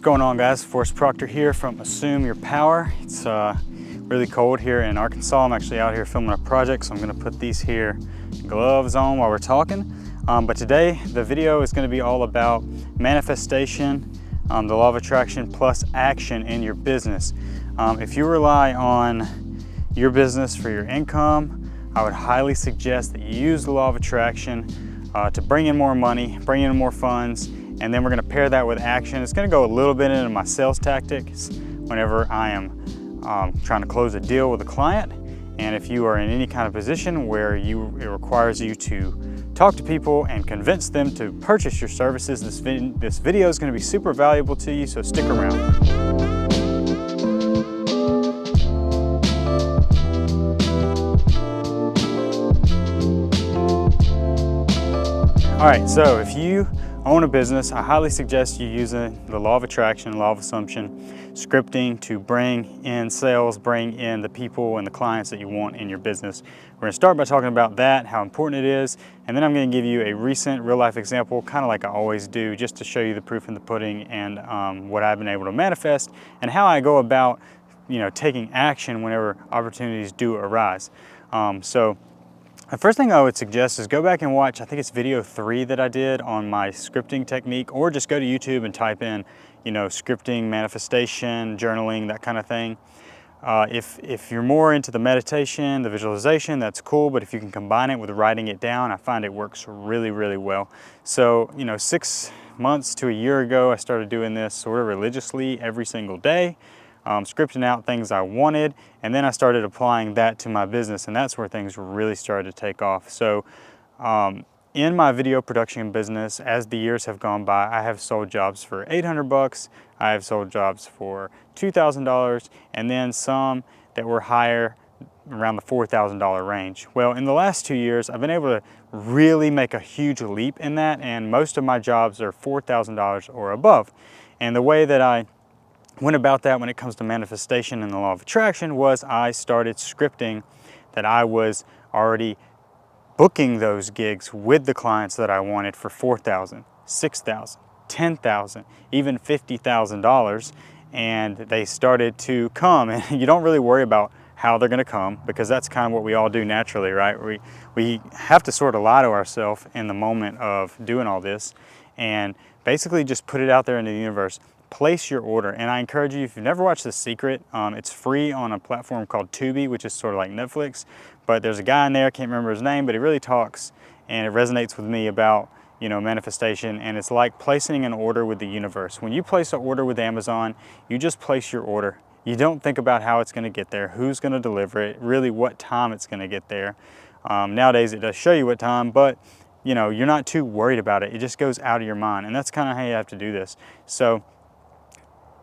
going on, guys? Forrest Proctor here from Assume Your Power. It's really cold here in Arkansas. I'm actually out here filming a project, so I'm gonna put these here gloves on while we're talking. But today the video is gonna be all about manifestation, the law of attraction plus action in your business. If you rely on your business for your income, I would highly suggest that you use the law of attraction to bring in more money, bring in more funds, and then we're gonna pair that with action. It's gonna go a little bit into my sales tactics whenever I am trying to close a deal with a client. And if you are in any kind of position where it requires you to talk to people and convince them to purchase your services, this video is gonna be super valuable to you, so stick around. All right, so if you own a business, I highly suggest you using the law of attraction, law of assumption, scripting to bring in sales, bring in the people and the clients that you want in your business. We're gonna start by talking about that, how important it is, and then I'm gonna give you a recent real life example, kind of like I always do, just to show you the proof in the pudding and what I've been able to manifest and how I go about, taking action whenever opportunities do arise. The first thing I would suggest is go back and watch, I think it's video 3 that I did on my scripting technique, or just go to YouTube and type in, scripting, manifestation, journaling, that kind of thing. If you're more into the meditation, the visualization, that's cool, but if you can combine it with writing it down, I find it works really, really well. So, 6 months to a year ago, I started doing this sort of religiously every single day. Scripting out things I wanted, and then I started applying that to my business, and that's where things really started to take off. So in my video production business, as the years have gone by, I have sold jobs for $800, I have sold jobs for $2,000, and then some that were higher, around the $4,000 range. Well, in the last 2 years, I've been able to really make a huge leap in that, and most of my jobs are $4,000 or above. And the way that I went about that when it comes to manifestation and the law of attraction was I started scripting that I was already booking those gigs with the clients that I wanted for $4,000, $6,000, $10,000, even $50,000, and they started to come. And you don't really worry about how they're gonna come, because that's kind of what we all do naturally, right? We have to sort of lie to ourselves in the moment of doing all this and basically just put it out there in the universe. Place your order, and I encourage you, if you've never watched The Secret, it's free on a platform called Tubi, which is sort of like Netflix, but there's a guy in there, I can't remember his name, but he really talks and it resonates with me about manifestation, and it's like placing an order with the universe. When you place an order with Amazon, you just place your order. You don't think about how it's going to get there, who's going to deliver it, really what time it's going to get there. Nowadays it does show you what time, but you're not too worried about it. It just goes out of your mind, and that's kind of how you have to do this. So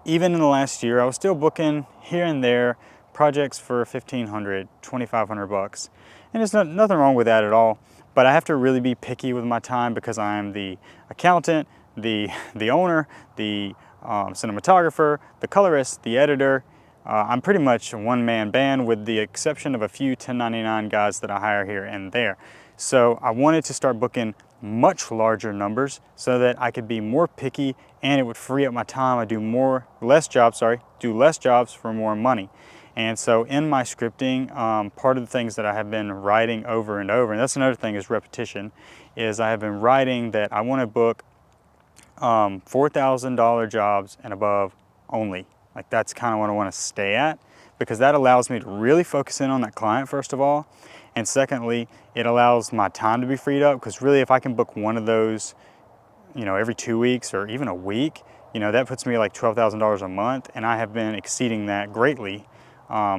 even in the last year, I was still booking here and there projects for $1,500, $2,500, and there's nothing wrong with that at all. But I have to really be picky with my time, because I am the accountant, the owner, the cinematographer, the colorist, the editor. I'm pretty much a one-man band, with the exception of a few 1099 guys that I hire here and there. So I wanted to start booking much larger numbers so that I could be more picky, and it would free up my time. I do less jobs for more money. And so in my scripting, part of the things that I have been writing over and over, and that's another thing is repetition, is I have been writing that I want to book $4,000 jobs and above only. Like, that's kind of what I want to stay at, because that allows me to really focus in on that client, first of all. And secondly, it allows my time to be freed up, because really if I can book one of those, every 2 weeks or even a week, that puts me like $12,000 a month, and I have been exceeding that greatly.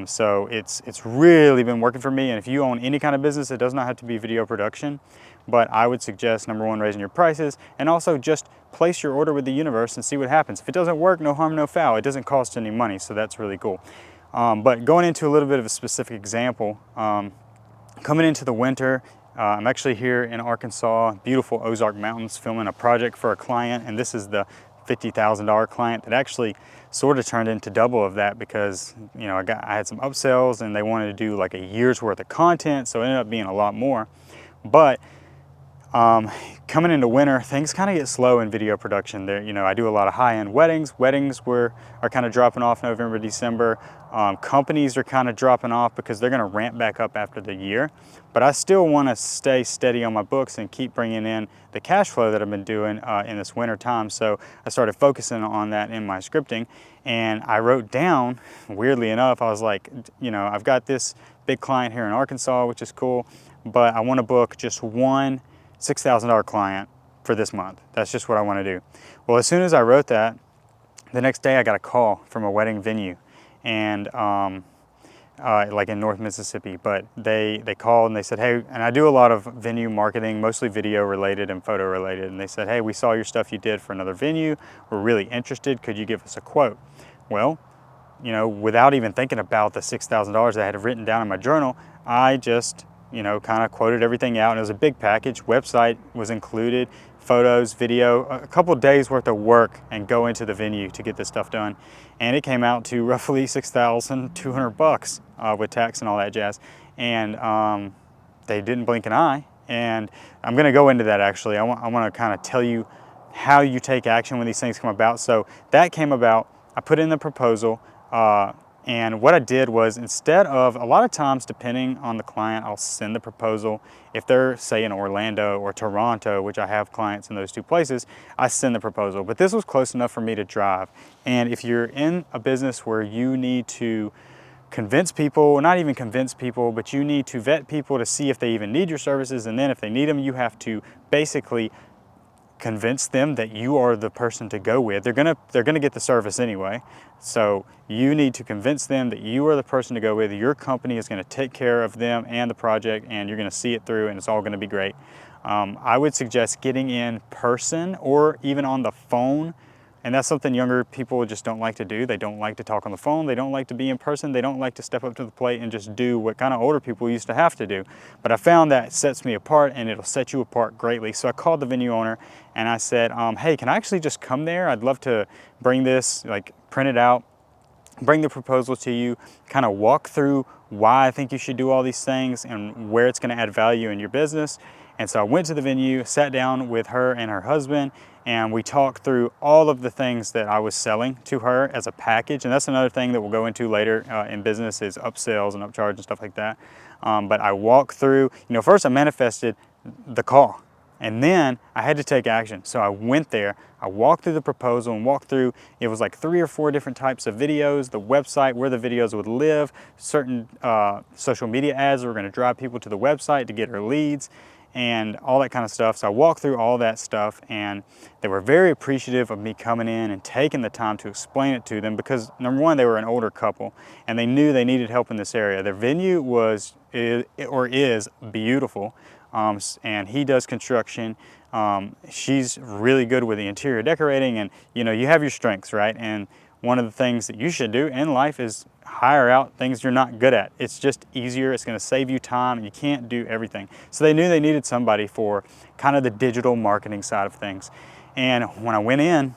So it's really been working for me. And if you own any kind of business, it does not have to be video production, but I would suggest, number one, raising your prices, and also just place your order with the universe and see what happens. If it doesn't work, no harm, no foul. It doesn't cost any money, so that's really cool. But going into a little bit of a specific example, coming into the winter, I'm actually here in Arkansas, beautiful Ozark Mountains, filming a project for a client, and this is the $50,000 client that actually sort of turned into double of that, because I had some upsells and they wanted to do like a year's worth of content, so it ended up being a lot more. But Coming into winter, things kind of get slow in video production. There, I do a lot of high-end weddings. Are kind of dropping off November, December. Companies are kind of dropping off because they're going to ramp back up after the year. But I still want to stay steady on my books and keep bringing in the cash flow that I've been doing in this winter time. So I started focusing on that in my scripting, and I wrote down, weirdly enough, I was like, I've got this big client here in Arkansas, which is cool, but I want to book just one $6,000 client for this month. That's just what I want to do. Well, as soon as I wrote that, the next day I got a call from a wedding venue, and like in North Mississippi, but they called and they said, hey, and I do a lot of venue marketing, mostly video related and photo related, and they said, hey, we saw your stuff you did for another venue. We're really interested. Could you give us a quote? Well, without even thinking about the $6,000 I had written down in my journal, I just kind of quoted everything out, and it was a big package. Website was included, photos, video, a couple of days worth of work, and go into the venue to get this stuff done. And it came out to roughly $6,200 with tax and all that jazz. And they didn't blink an eye. And I'm going to go into that actually. I want to kind of tell you how you take action when these things come about. So that came about. I put in the proposal. And what I did was, instead of, a lot of times depending on the client, I'll send the proposal. If they're, say, in Orlando or Toronto, which I have clients in those two places, I send the proposal. But this was close enough for me to drive. And if you're in a business where you need to convince people, not even convince people, but you need to vet people to see if they even need your services, and then if they need them, you have to basically convince them that you are the person to go with. They're gonna get the service anyway. So you need to convince them that you are the person to go with. Your company is gonna take care of them and the project, and you're gonna see it through, and it's all gonna be great. I would suggest getting in person or even on the phone. And that's something younger people just don't like to do. They don't like to talk on the phone. They don't like to be in person. They don't like to step up to the plate and just do what kind of older people used to have to do. But I found that sets me apart, and it'll set you apart greatly. So I called the venue owner and I said, hey, can I actually just come there? I'd love to bring this, like print it out, bring the proposal to you, kind of walk through why I think you should do all these things and where it's going to add value in your business. And so I went to the venue, sat down with her and her husband, and we talked through all of the things that I was selling to her as a package. And that's another thing that we'll go into later in business, is upsells and upcharge and stuff like that. But I walked through, first I manifested the call, and then I had to take action. So I went there, I walked through the proposal and walked through, it was like 3 or 4 different types of videos, the website, where the videos would live, certain social media ads that were gonna drive people to the website to get her leads, and all that kind of stuff. So I walked through all that stuff, and they were very appreciative of me coming in and taking the time to explain it to them, because number one, they were an older couple and they knew they needed help in this area. Their venue is beautiful, and he does construction. She's really good with the interior decorating, and you have your strengths, right? And one of the things that you should do in life is hire out things you're not good at. It's just easier, it's gonna save you time, and you can't do everything. So they knew they needed somebody for kind of the digital marketing side of things. And when I went in,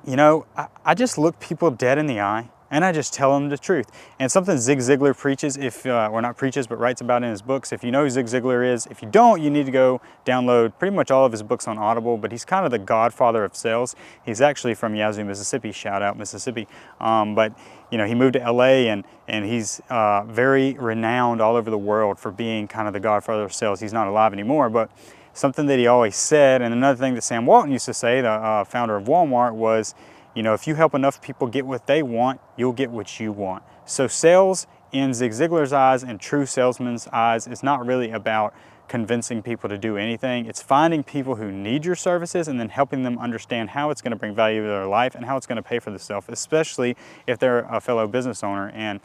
I just look people dead in the eye, and I just tell them the truth. And something Zig Ziglar preaches, or not preaches, but writes about in his books. If you know who Zig Ziglar is, if you don't, you need to go download pretty much all of his books on Audible, but he's kind of the godfather of sales. He's actually from Yazoo, Mississippi, shout out Mississippi. But he moved to LA, and he's very renowned all over the world for being kind of the godfather of sales. He's not alive anymore, but something that he always said, and another thing that Sam Walton used to say, the founder of Walmart, was, if you help enough people get what they want, you'll get what you want. So sales in Zig Ziglar's eyes and true salesmen's eyes is not really about convincing people to do anything. It's finding people who need your services and then helping them understand how it's going to bring value to their life and how it's going to pay for themselves, especially if they're a fellow business owner. And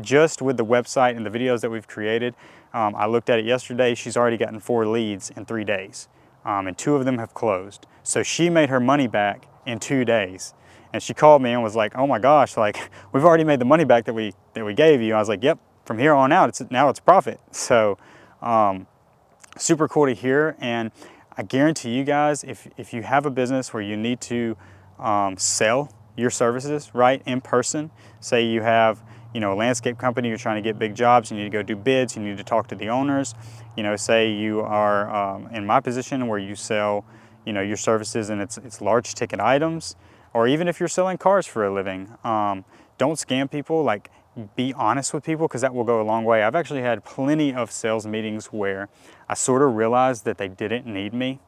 just with the website and the videos that we've created, I looked at it yesterday, she's already gotten 4 leads in 3 days, and 2 of them have closed. So she made her money back in 2 days. And she called me and was like, oh my gosh, like, we've already made the money back that we gave you. I was like, yep, from here on out, now it's profit. So super cool to hear. And I guarantee you guys, if you have a business where you need to sell your services, right, in person, say you have you know, a landscape company, you're trying to get big jobs, you need to go do bids, you need to talk to the owners. You know, say you are in my position where you sell, you know, your services and it's large ticket items, or even if you're selling cars for a living, don't scam people. Like, be honest with people, because that will go a long way. I've actually had plenty of sales meetings where I sort of realized that they didn't need me,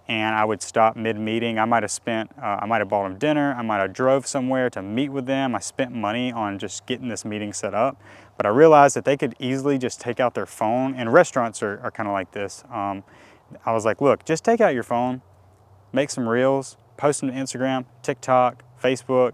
and I would stop mid-meeting. I might have bought them dinner, I might have drove somewhere to meet with them. I spent money on just getting this meeting set up, but I realized that they could easily just take out their phone, and restaurants are kind of like this. I was like, look, just take out your phone, make some reels, post them to Instagram, TikTok, Facebook,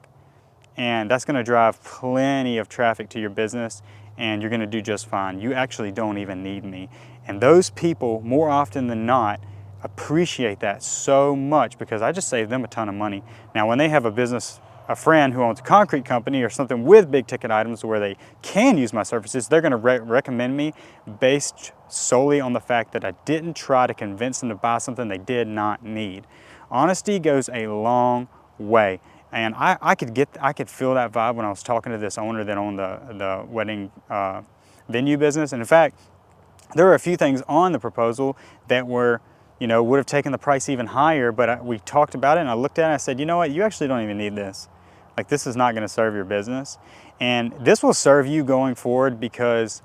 and that's gonna drive plenty of traffic to your business, and you're gonna do just fine. You actually don't even need me. And those people, more often than not, appreciate that so much, because I just saved them a ton of money. Now, when they have a friend who owns a concrete company or something with big ticket items where they can use my services, they're gonna recommend me based solely on the fact that I didn't try to convince them to buy something they did not need. Honesty goes a long way. And I could feel that vibe when I was talking to this owner that owned the wedding venue business. And in fact, there were a few things on the proposal that were, you know, would have taken the price even higher, but we talked about it and I looked at it and I said, you know what, you actually don't even need this. Like, this is not gonna serve your business. And this will serve you going forward, because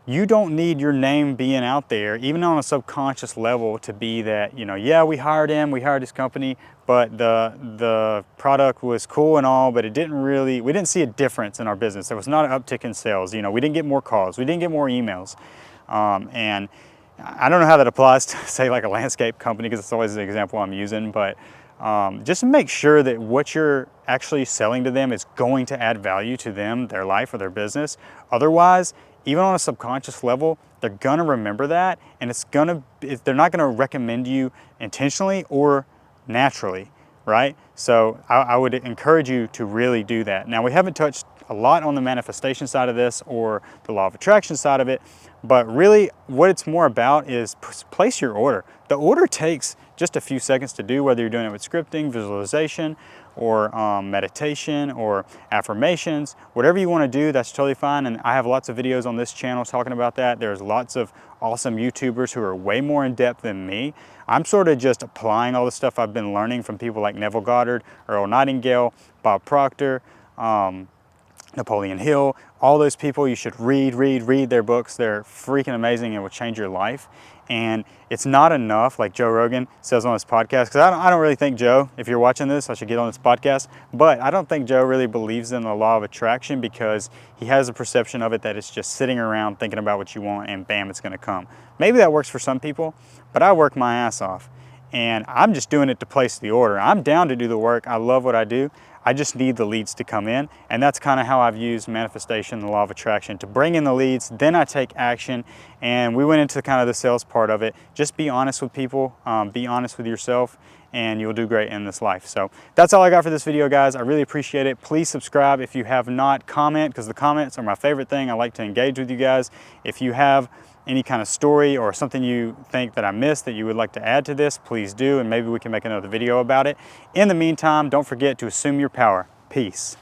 you don't need your name being out there, even on a subconscious level, to be that, you know, yeah, we hired this company, but the product was cool and all, but we didn't see a difference in our business. There was not an uptick in sales. You know, we didn't get more calls, we didn't get more emails. And I don't know how that applies to, say, like a landscape company, because it's always the example I'm using, but just make sure that what you're actually selling to them is going to add value to them, their life, or their business. Otherwise, even on a subconscious level, they're gonna remember that, and they're not gonna recommend you intentionally or naturally, right? So I would encourage you to really do that. Now, we haven't touched a lot on the manifestation side of this or the law of attraction side of it, but really what it's more about is place your order. The order takes just a few seconds to do, whether you're doing it with scripting, visualization, or meditation, or affirmations. Whatever you want to do, that's totally fine. And I have lots of videos on this channel talking about that. There's lots of awesome YouTubers who are way more in depth than me. I'm sort of just applying all the stuff I've been learning from people like Neville Goddard, Earl Nightingale, Bob Proctor, Napoleon Hill. All those people, you should read their books. They're freaking amazing and will change your life. And it's not enough, like Joe Rogan says on his podcast, because I don't really think Joe, if you're watching this, I should get on this podcast, but I don't think Joe really believes in the law of attraction, because he has a perception of it that it's just sitting around thinking about what you want and bam, it's gonna come. Maybe that works for some people, but I work my ass off. And I'm just doing it to place the order. I'm down to do the work. I love what I do. I just need the leads to come in. And that's kind of how I've used manifestation, the law of attraction, to bring in the leads. Then I take action. And we went into kind of the sales part of it. Just be honest with people, be honest with yourself, and you'll do great in this life. So that's all I got for this video, guys. I really appreciate it. Please subscribe if you have not. Comment, because the comments are my favorite thing. I like to engage with you guys. If you have any kind of story or something you think that I missed that you would like to add to this, please do, and maybe we can make another video about it. In the meantime, don't forget to assume your power. Peace.